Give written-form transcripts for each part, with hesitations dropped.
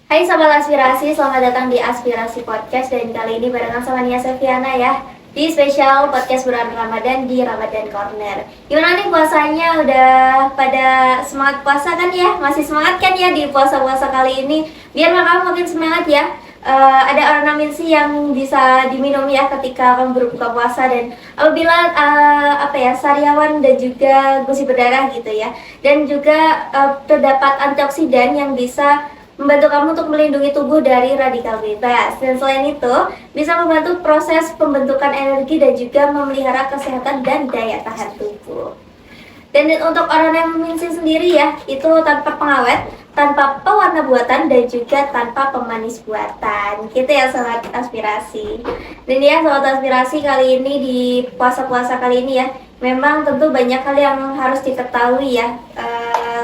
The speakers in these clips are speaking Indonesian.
Hai Sobat Aspirasi, selamat datang di Aspirasi Podcast. Dan kali ini barengan sama Nia Seviana ya, di spesial podcast bulan Ramadan di Ramadan Corner. Gimana nih puasanya? Udah pada semangat puasa kan ya? Masih semangat kan ya di puasa-puasa kali ini? Biar kamu makin semangat ya. Ada ornamin sih yang bisa diminum ya ketika kamu berbuka puasa, dan apabila sariawan dan juga gusi berdarah gitu ya, dan juga terdapat antioksidan yang bisa membantu kamu untuk melindungi tubuh dari radikal bebas, dan selain itu bisa membantu proses pembentukan energi dan juga memelihara kesehatan dan daya tahan tubuh. Dan untuk ornamen sendiri ya, itu tanpa pengawet, tanpa pewarna buatan, dan juga tanpa pemanis buatan. Gitu ya Sobat Aspirasi. Dan ya Sobat Aspirasi, kali ini di puasa-puasa kali ini ya, memang tentu banyak hal yang harus diketahui ya.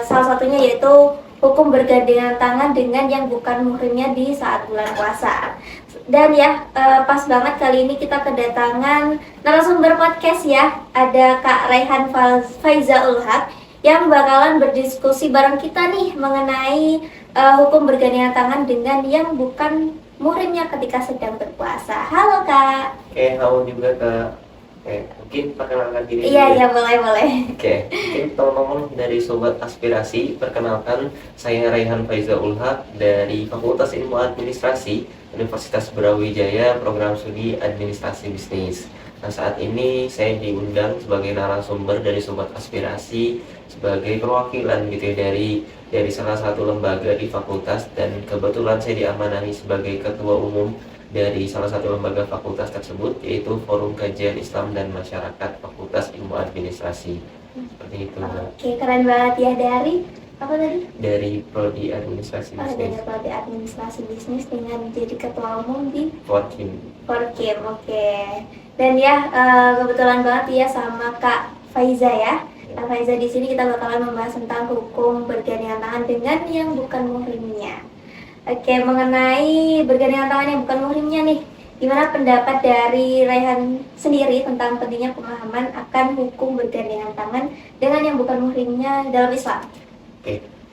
Salah satunya yaitu hukum bergandengan tangan dengan yang bukan muhrimnya di saat bulan puasa. Dan ya, pas banget kali ini kita kedatangan narasumber podcast ya. Ada Kak Raihan Faiza Ulhaq yang bakalan berdiskusi bareng kita nih mengenai hukum bergandengan tangan dengan yang bukan muhrimnya ketika sedang berpuasa. Halo Kak. Halo juga Kak. Mungkin perkenalkan diri dulu Iya, ya. iya, boleh. Mungkin teman-teman dari Sobat Aspirasi, perkenalkan saya Raihan Faiza Ulhaq dari Fakultas Ilmu Administrasi Universitas Brawijaya, Program Studi Administrasi Bisnis. Nah, saat ini saya diundang sebagai narasumber dari Sobat Aspirasi sebagai perwakilan gitu ya, dari salah satu lembaga di fakultas, dan kebetulan saya diamanahi sebagai ketua umum dari salah satu lembaga fakultas tersebut, yaitu Forum Kajian Islam dan Masyarakat Fakultas Ilmu Administrasi. Seperti itu. Oke, keren banget ya. Dari apa tadi? Dari Prodi Administrasi Dari Bisnis. Prodi Administrasi Bisnis dengan jadi ketua umum di Forkim. Oke. Dan ya, kebetulan banget ya sama Kak Faiza ya. Kak Faiza, di sini kita bakalan membahas tentang hukum bergandengan tangan dengan yang bukan muhrimnya. Oke, mengenai bergandengan tangan yang bukan muhrimnya nih, gimana pendapat dari Raihan sendiri tentang pentingnya pemahaman akan hukum bergandengan tangan dengan yang bukan muhrimnya dalam Islam?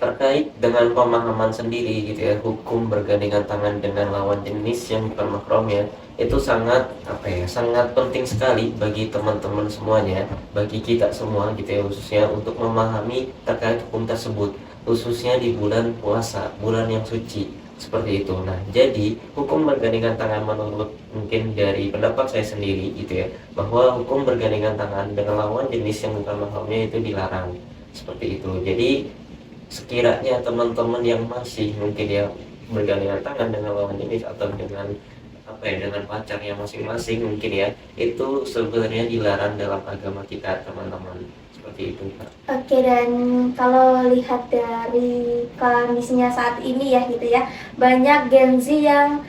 Terkait dengan pemahaman sendiri gitu ya, hukum bergandengan tangan dengan lawan jenis yang bukan mahram ya, itu sangat sangat penting sekali bagi teman-teman semuanya, bagi kita semua gitu ya, khususnya untuk memahami terkait hukum tersebut, khususnya di bulan puasa, bulan yang suci seperti itu. Nah, jadi hukum bergandengan tangan menurut mungkin dari pendapat saya sendiri gitu ya, bahwa hukum bergandengan tangan dengan lawan jenis yang bukan mahramnya itu dilarang seperti itu. Jadi sekiranya teman-teman yang masih mungkin ya bergandengan tangan dengan lawan jenis atau dengan pacarnya masing-masing mungkin ya, itu sebenarnya dilarang dalam agama kita teman-teman, seperti itu Pak. Oke, dan kalau lihat dari kondisinya saat ini ya gitu ya, banyak Gen Z yang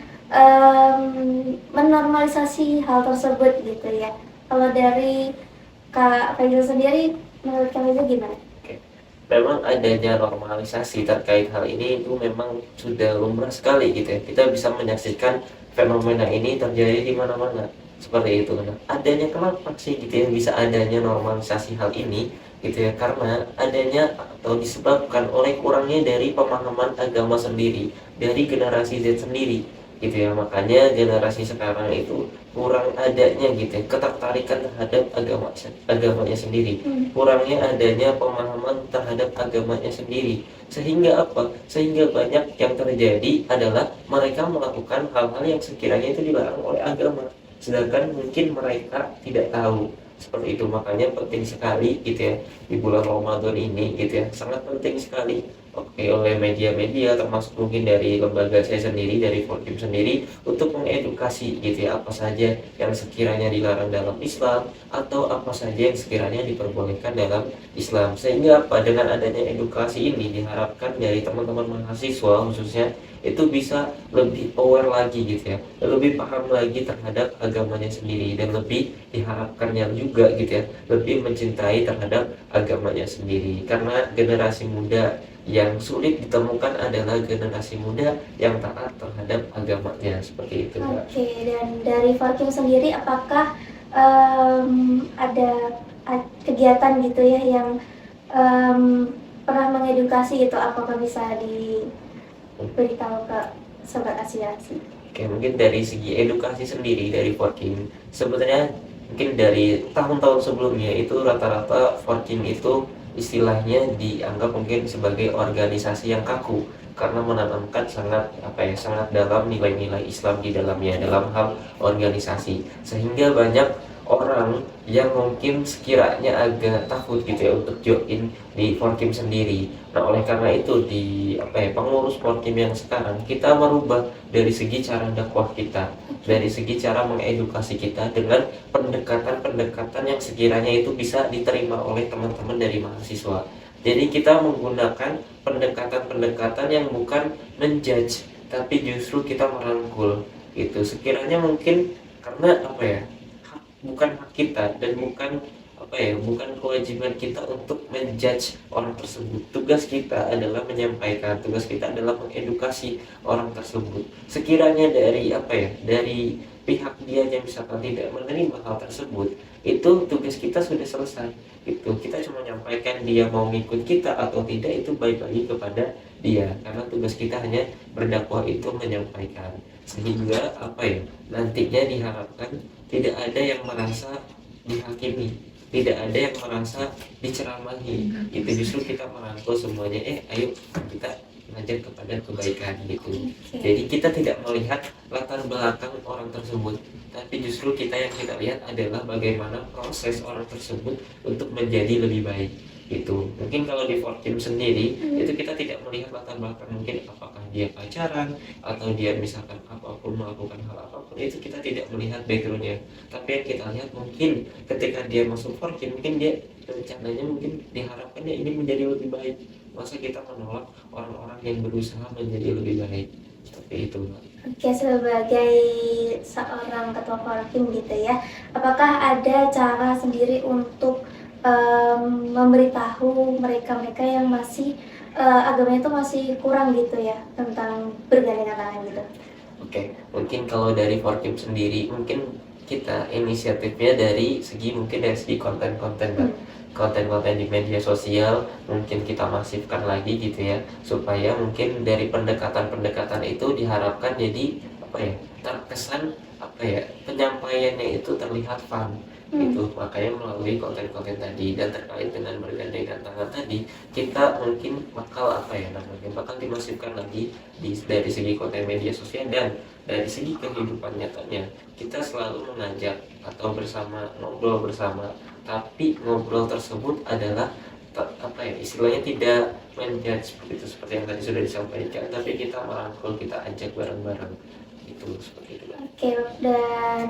menormalisasi hal tersebut gitu ya. Kalau dari Kak Faisal sendiri, menurut Kak Faisal gimana? Memang adanya normalisasi terkait hal ini itu memang sudah lumrah sekali gitu ya. Kita bisa menyaksikan fenomena ini terjadi di mana-mana seperti itu. Nah, adanya kenapa sih gitu ya bisa adanya normalisasi hal ini gitu ya, karena adanya atau disebabkan oleh kurangnya dari pemahaman agama sendiri dari generasi Z sendiri gitu ya. Makanya generasi sekarang itu kurang adanya gitu ya, ketertarikan terhadap agamanya sendiri, kurangnya adanya pemahaman terhadap agamanya sendiri, sehingga sehingga banyak yang terjadi adalah mereka melakukan hal-hal yang sekiranya itu dilarang oleh agama, sedangkan mungkin mereka tidak tahu seperti itu. Makanya penting sekali gitu ya di bulan Ramadan ini gitu ya, sangat penting sekali oleh media-media, termasuk mungkin dari lembaga saya sendiri, dari Forkim sendiri, untuk mengedukasi gitu ya, apa saja yang sekiranya dilarang dalam Islam atau apa saja yang sekiranya diperbolehkan dalam Islam. Sehingga dengan adanya edukasi ini diharapkan dari teman-teman mahasiswa khususnya itu bisa lebih aware lagi gitu ya, lebih paham lagi terhadap agamanya sendiri, dan lebih diharapkannya juga gitu ya, lebih mencintai terhadap agamanya sendiri. Karena generasi muda yang sulit ditemukan adalah generasi muda yang taat terhadap agamanya, seperti itu Mbak. Oke, dan dari Forkim sendiri apakah ada kegiatan gitu ya yang pernah mengedukasi gitu, apakah bisa beritahu ke sobat aspirasi? Oke, mungkin dari segi edukasi sendiri dari Forkim, sebenarnya mungkin dari tahun-tahun sebelumnya itu rata-rata Forkim itu istilahnya dianggap mungkin sebagai organisasi yang kaku karena menanamkan sangat dalam nilai-nilai Islam di dalamnya dalam hal organisasi, sehingga banyak orang yang mungkin sekiranya agak takut gitu ya untuk join di Forkim sendiri. Nah, oleh karena itu di pengurus Forkim yang sekarang kita merubah dari segi cara dakwah kita, dari segi cara mengedukasi kita dengan pendekatan-pendekatan yang sekiranya itu bisa diterima oleh teman-teman dari mahasiswa. Jadi kita menggunakan pendekatan-pendekatan yang bukan menjudge, tapi justru kita merangkul. Itu sekiranya mungkin karena bukan hak kita dan bukan kewajiban kita untuk menjudge orang tersebut. Tugas kita adalah menyampaikan, tugas kita adalah mengedukasi orang tersebut. Sekiranya dari pihak dia yang misalkan tidak menerima hal tersebut, itu tugas kita sudah selesai. Itu kita cuma menyampaikan, dia mau ngikut kita atau tidak itu baik lagi kepada dia, karena tugas kita hanya berdakwah itu menyampaikan, sehingga nantinya diharapkan tidak ada yang merasa dihakimi, tidak ada yang merasa diceramahi. Itu justru kita merangkul semuanya, ayo kita mengajak kepada kebaikan gitu. Jadi kita tidak melihat latar belakang orang tersebut, tapi justru yang kita lihat adalah bagaimana proses orang tersebut untuk menjadi lebih baik. Itu mungkin kalau di Forkim sendiri itu kita tidak melihat latar belakang, mungkin apakah dia pacaran atau dia misalkan apapun melakukan hal apapun, itu kita tidak melihat backgroundnya. Tapi yang kita lihat mungkin ketika dia masuk Forkim, mungkin dia rencananya mungkin diharapkannya ini menjadi lebih baik. Masa kita menolak orang-orang yang berusaha menjadi lebih baik? Seperti itu. Oke, sebagai seorang ketua Forkim gitu ya, apakah ada cara sendiri untuk memberitahu mereka-mereka yang masih agamanya itu masih kurang gitu ya tentang bergandengan tangan gitu? Oke, mungkin kalau dari Forkim sendiri, mungkin kita inisiatifnya dari segi konten-konten kan. Konten-konten di media sosial mungkin kita masifkan lagi gitu ya, supaya mungkin dari pendekatan-pendekatan itu diharapkan jadi terkesan penyampaiannya itu terlihat fun gitu. Makanya melalui konten-konten tadi, dan terkait dengan bergandengan tangan tadi, kita mungkin bakal bakal dimasifkan lagi dari segi konten media sosial, dan dari segi kehidupan nyatanya kita selalu mengajak atau ngobrol bersama, tapi ngobrol tersebut adalah istilahnya tidak menjudge seperti yang tadi sudah disampaikan, tapi kita merangkul, kita ajak bareng-bareng itu, seperti itu. Oke, dan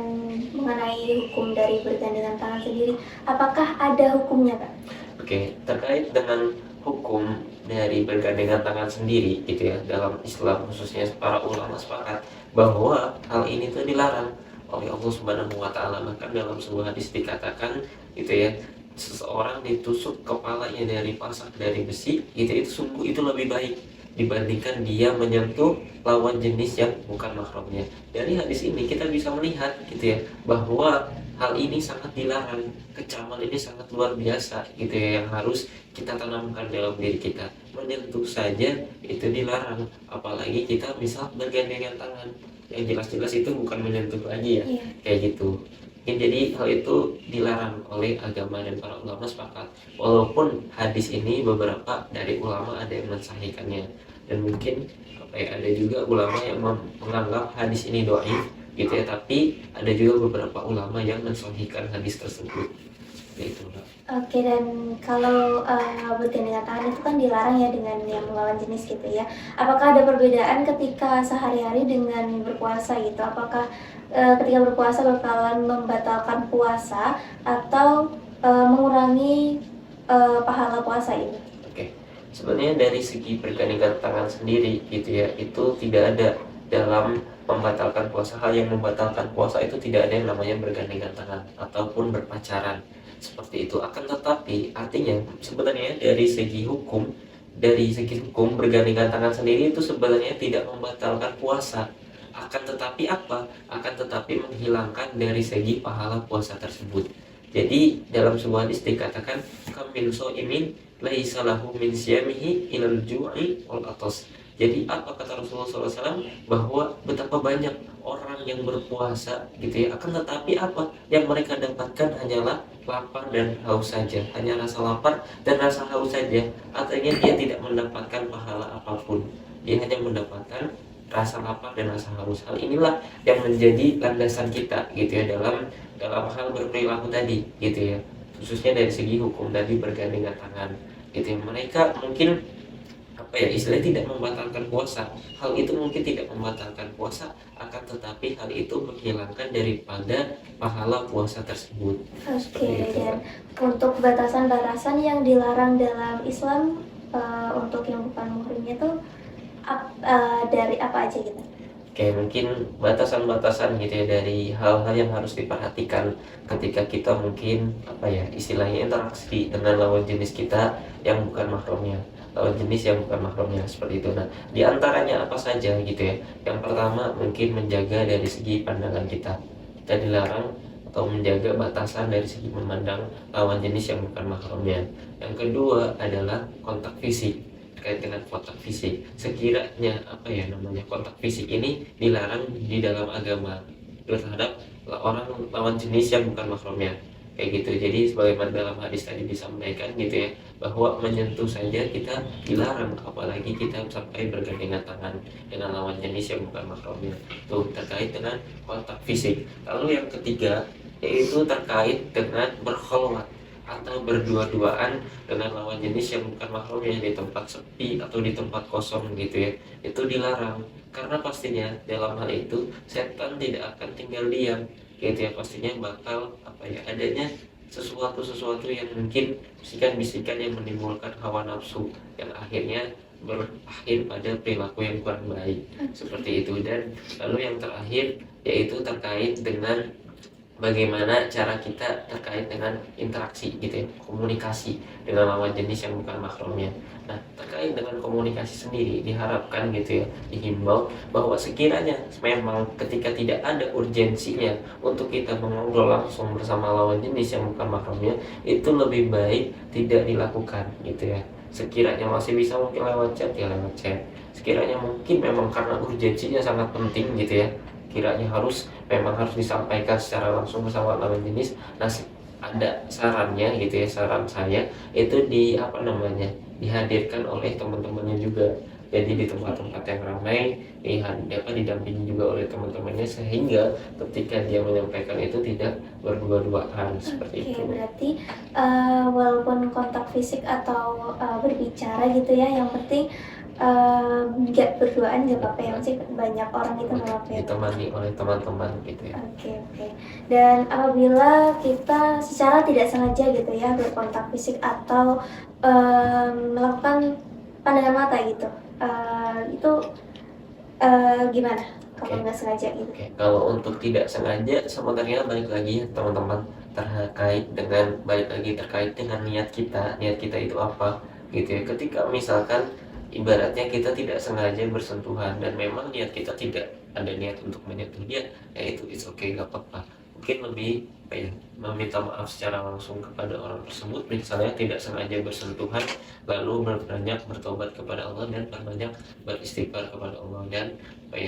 mengenai hukum dari bergandengan tangan sendiri, apakah ada hukumnya, Kak? Oke, terkait dengan hukum dari bergandengan tangan sendiri gitu ya, dalam Islam khususnya para ulama sepakat bahwa hal ini tuh dilarang oleh Allah Subhanahu wa taala. Bahkan dalam sebuah hadis dikatakan gitu ya, seseorang ditusuk kepalanya dari pasak dari besi itu sungguh itu lebih baik dibandingkan dia menyentuh lawan jenis yang bukan mahramnya. Dari hadis ini kita bisa melihat gitu ya, bahwa hal ini sangat dilarang, kecaman ini sangat luar biasa gitu ya, yang harus kita tanamkan dalam diri kita. Menyentuh saja itu dilarang, apalagi kita bisa bergandengan tangan, yang jelas-jelas itu bukan menyentuh lagi ya, kayak gitu. Jadi hal itu dilarang oleh agama dan para ulama sepakat. Walaupun hadis ini beberapa dari ulama ada yang mensahihkannya, dan mungkin ada juga ulama yang menganggap hadis ini dhaif gitu ya, tapi ada juga beberapa ulama yang mensahihkan hadis tersebut. Itu. Oke, dan kalau bergandengan tangan itu kan dilarang ya dengan yang melawan jenis gitu ya. Apakah ada perbedaan ketika sehari-hari dengan berpuasa gitu? Apakah ketika berpuasa bakalan membatalkan puasa atau mengurangi pahala puasa itu? Oke, sebenarnya dari segi bergandengan tangan sendiri gitu ya, itu tidak ada dalam membatalkan puasa. Hal yang membatalkan puasa itu tidak ada yang namanya bergandengan tangan ataupun berpacaran seperti itu. Akan tetapi artinya sebenarnya dari segi hukum bergandengan tangan sendiri itu sebenarnya tidak membatalkan puasa. Akan tetapi menghilangkan dari segi pahala puasa tersebut. Jadi dalam sebuah hadis dikatakan kam min shaimin laisa lahu min siyamihi ilal ju'i wal atas. Jadi apa kata Rasulullah SAW, bahwa betapa banyak orang yang berpuasa gitu ya, akan tetapi apa yang mereka dapatkan hanyalah lapar dan haus saja, hanya rasa lapar dan rasa haus saja. Artinya dia tidak mendapatkan pahala apapun, dia hanya mendapatkan rasa lapar dan rasa haus. Hal inilah yang menjadi landasan kita gitu ya, dalam hal berperilaku tadi gitu ya, khususnya dari segi hukum tadi, bergandengan tangan gitu ya. Mereka mungkin apa ya, istilahnya tidak membatalkan puasa. Hal itu mungkin tidak membatalkan puasa, akan tetapi hal itu menghilangkan daripada pahala puasa tersebut. Seperti Oke, itu. dan untuk batasan-batasan yang dilarang dalam Islam untuk yang bukan muhrimnya tuh dari apa aja gitu? Kayak mungkin batasan-batasan gitu ya, dari hal-hal yang harus diperhatikan ketika kita mungkin apa ya, istilahnya interaksi dengan lawan jenis kita yang bukan mahramnya, lawan jenis yang bukan mahramnya, seperti itu. Nah, di antaranya apa saja gitu ya. Yang pertama mungkin menjaga dari segi pandangan kita. Kita dilarang atau menjaga batasan dari segi memandang lawan jenis yang bukan mahramnya. Yang kedua adalah kontak fisik. Terkait dengan kontak fisik, sekiranya apa ya namanya, kontak fisik ini dilarang di dalam agama terhadap orang lawan jenis yang bukan mahramnya, kayak gitu. Jadi sebagaimana dalam hadis tadi disampaikan gitu ya, bahwa menyentuh saja kita dilarang, apalagi kita sampai bergandengan tangan dengan lawan jenis yang bukan mahramnya. Tuh, terkait dengan kontak fisik. Lalu yang ketiga yaitu terkait dengan berkholwat atau berdua-duaan dengan lawan jenis yang bukan mahramnya di tempat sepi atau di tempat kosong gitu ya. Itu dilarang, karena pastinya dalam hal itu setan tidak akan tinggal diam gitu ya. Pastinya bakal apa ya, adanya sesuatu yang mungkin bisikan-bisikan yang menimbulkan hawa nafsu, yang akhirnya berakhir pada perilaku yang kurang baik, seperti itu. Dan lalu yang terakhir yaitu terkait dengan bagaimana cara kita terkait dengan interaksi gitu ya, komunikasi dengan lawan jenis yang bukan mahramnya. Nah, terkait dengan komunikasi sendiri diharapkan gitu ya, dihimbau bahwa sekiranya memang ketika tidak ada urgensinya untuk kita mengobrol langsung bersama lawan jenis yang bukan mahramnya, itu lebih baik tidak dilakukan gitu ya. Sekiranya masih bisa mungkin lewat chat ya lewat chat. Sekiranya mungkin memang karena urgensinya sangat penting gitu ya, kiranya memang harus disampaikan secara langsung bersama lawan jenis. Nah, ada sarannya gitu ya, saran saya itu dihadirkan oleh teman-temannya juga. Jadi di tempat-tempat yang ramai didampingi juga oleh teman-temannya, sehingga ketika dia menyampaikan itu tidak berdua-duaan, seperti itu. Berarti walaupun kontak fisik atau berbicara gitu ya, yang penting nggak berduaan nggak apa-apa ya, masih banyak orang itu nggak apa-apa ya. Ditemani oleh teman-teman gitu ya. Oke. Dan apabila kita secara tidak sengaja gitu ya berkontak fisik atau melakukan pandangan mata gitu, itu gimana kalau nggak sengaja gitu? Oke, kalau untuk tidak sengaja sebenarnya balik lagi ya teman-teman, terkait dengan niat kita itu apa gitu ya. Ketika misalkan ibaratnya kita tidak sengaja bersentuhan dan memang niat kita tidak ada niat untuk menyentuh dia, ya itu it's okay, gak apa-apa. Mungkin lebih meminta maaf secara langsung kepada orang tersebut, misalnya tidak sengaja bersentuhan, lalu berbanyak bertobat kepada Allah dan berbanyak beristighfar kepada Allah, dan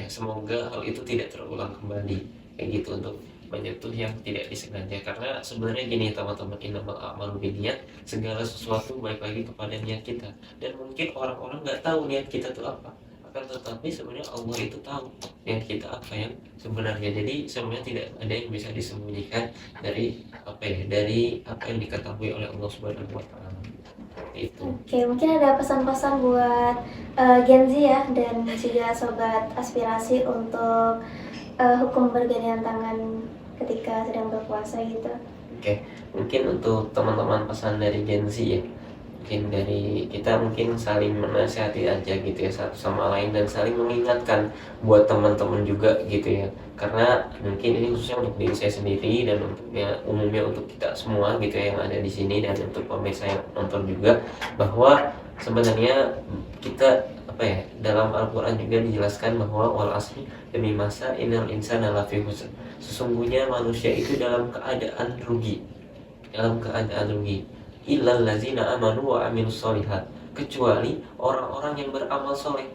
semoga hal itu tidak terulang kembali, kayak gitu, untuk menyentuh yang tidak disengaja. Karena sebenarnya gini teman-teman, innamal a'malu binniyat, segala sesuatu balik lagi kepada niat kita. Dan mungkin orang-orang nggak tahu niat kita itu apa, akan tetapi sebenarnya Allah itu tahu niat kita apa yang sebenarnya. Jadi sebenarnya tidak ada yang bisa disembunyikan dari apa yang diketahui oleh Allah Subhanahu wa taala. Itu. Oke, mungkin ada pesan-pesan buat Gen Z ya, dan juga sobat aspirasi untuk hukum bergandengan tangan ketika sedang berpuasa gitu. Oke, mungkin untuk teman-teman pesan dari Gen Z ya, mungkin dari kita mungkin saling menasihati aja gitu ya satu sama lain, dan saling mengingatkan buat teman-teman juga gitu ya. Karena mungkin ini khususnya untuk diri saya sendiri dan umumnya untuk kita semua gitu ya yang ada di sini, dan untuk pemirsa yang nonton juga, bahwa sebenarnya kita dalam Al-Quran juga dijelaskan bahwa wal asri, demi masa, innal insana lafi khusr, sesungguhnya manusia itu dalam keadaan rugi, illal ladzina amanu wa amilus solihat, kecuali orang-orang yang beramal soleh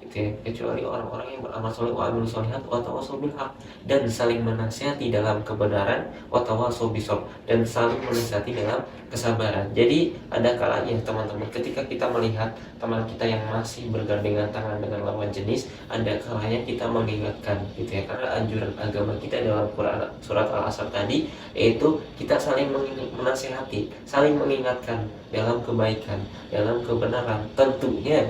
gitu ya, kecuali orang-orang yang beramal soleh wa amilus solihat wa tawassaw bil haq, dan saling menasihati dalam kebenaran wa tawassaw bisabr, dan saling menasihati dalam kesabaran. Jadi ada kalanya teman-teman, ketika kita melihat teman kita yang masih bergandengan tangan dengan lawan jenis, ada kalanya kita mengingatkan gitu ya, karena anjuran agama kita dalam Quran surat Al-Asr tadi yaitu kita saling menasihati, saling mengingatkan dalam kebaikan, dalam kebenaran. Tentunya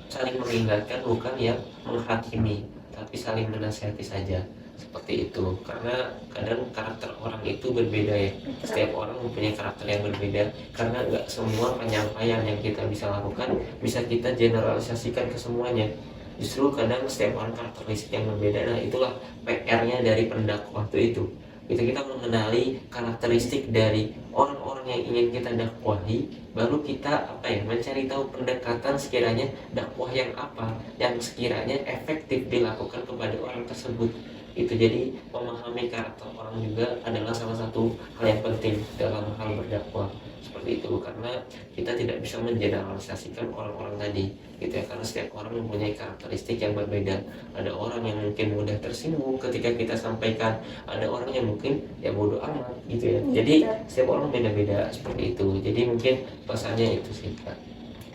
saling mengingatkan bukan yang menghakimi, tapi saling menasihati saja, seperti itu. Karena kadang karakter orang itu berbeda ya, setiap orang mempunyai karakter yang berbeda, karena nggak semua penyampaian yang kita bisa lakukan bisa kita generalisasikan ke semuanya. Justru kadang setiap orang karakteristik yang berbeda. Nah itulah PR-nya dari pendakwah itu kita mengenali karakteristik dari orang-orang yang ingin kita dakwahi, baru kita mencari tahu pendekatan sekiranya dakwah yang apa yang sekiranya efektif dilakukan kepada orang tersebut. Itu jadi memahami karakter orang juga adalah salah satu hal yang penting dalam hal berdakwah, seperti itu. Karena kita tidak bisa mengeneralisasikan orang-orang tadi gitu ya, karena setiap orang mempunyai karakteristik yang berbeda. Ada orang yang mungkin mudah tersinggung ketika kita sampaikan, ada orang yang mungkin ya bodoh amat gitu ya. Jadi setiap orang beda-beda seperti itu. Jadi mungkin pesannya itu sih Kak.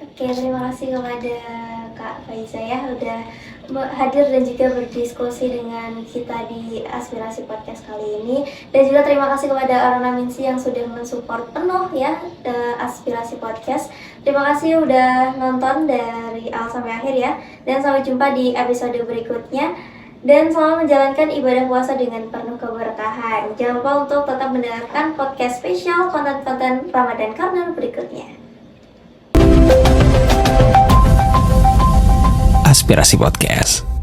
Oke, terima kasih kepada Kak Faiza ya udah hadir dan juga berdiskusi dengan kita di Aspirasi Podcast kali ini. Dan juga terima kasih kepada Arona Minsi yang sudah mensupport penuh ya Aspirasi Podcast. Terima kasih udah nonton dari awal sampai akhir ya. Dan sampai jumpa di episode berikutnya. Dan selamat menjalankan ibadah puasa dengan penuh keberkahan. Jangan lupa untuk tetap mendengarkan podcast spesial konten-konten Ramadan Corner berikutnya. Aspirasi Podcast.